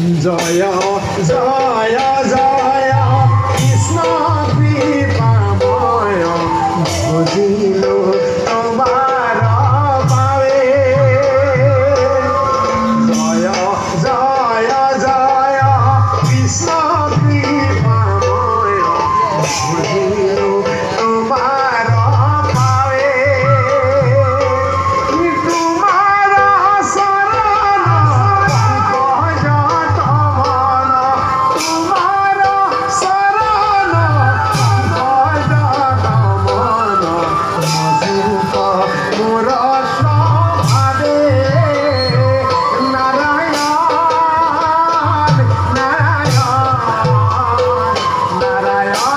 জয় জয় জয় কৃষ্ণ কৃপাময় বুঝিলো তোমার পাবে জয় জয় জয় কৃষ্ণ কৃপাময় বুঝিলো তোমার পাবে তোমার শরণ ভজত মন তোমার শরণ ভজত মন মধুপ মোর ভাবে নারায়ণ নারায়ণ নারায়ণ নারায়ণ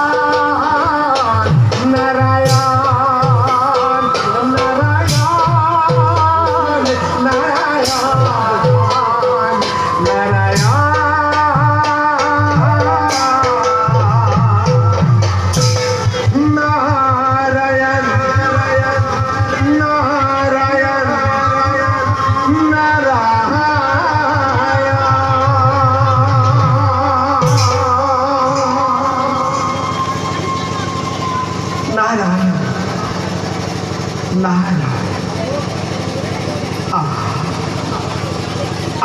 নারায়ণ নারায়ণ নারায়ণ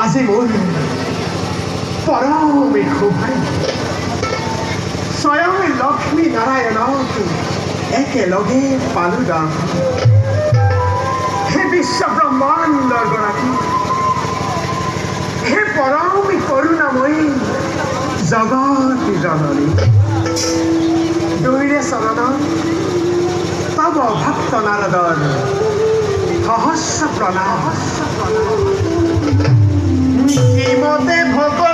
আজি মোৰ পৰমে খুবাই স্বয়ং লক্ষ্মী নাৰায়ণক একেলগে পালো দাম হে বিশ্ব ব্ৰহ্মাণ্ডৰ গৰাকী হে পৰমে করুণাময়ী জগত জননী দুইৰে চৰণ তব ভক্ত নাৰদৰ সহস্র প্রণাম শ্রীমতে ভগ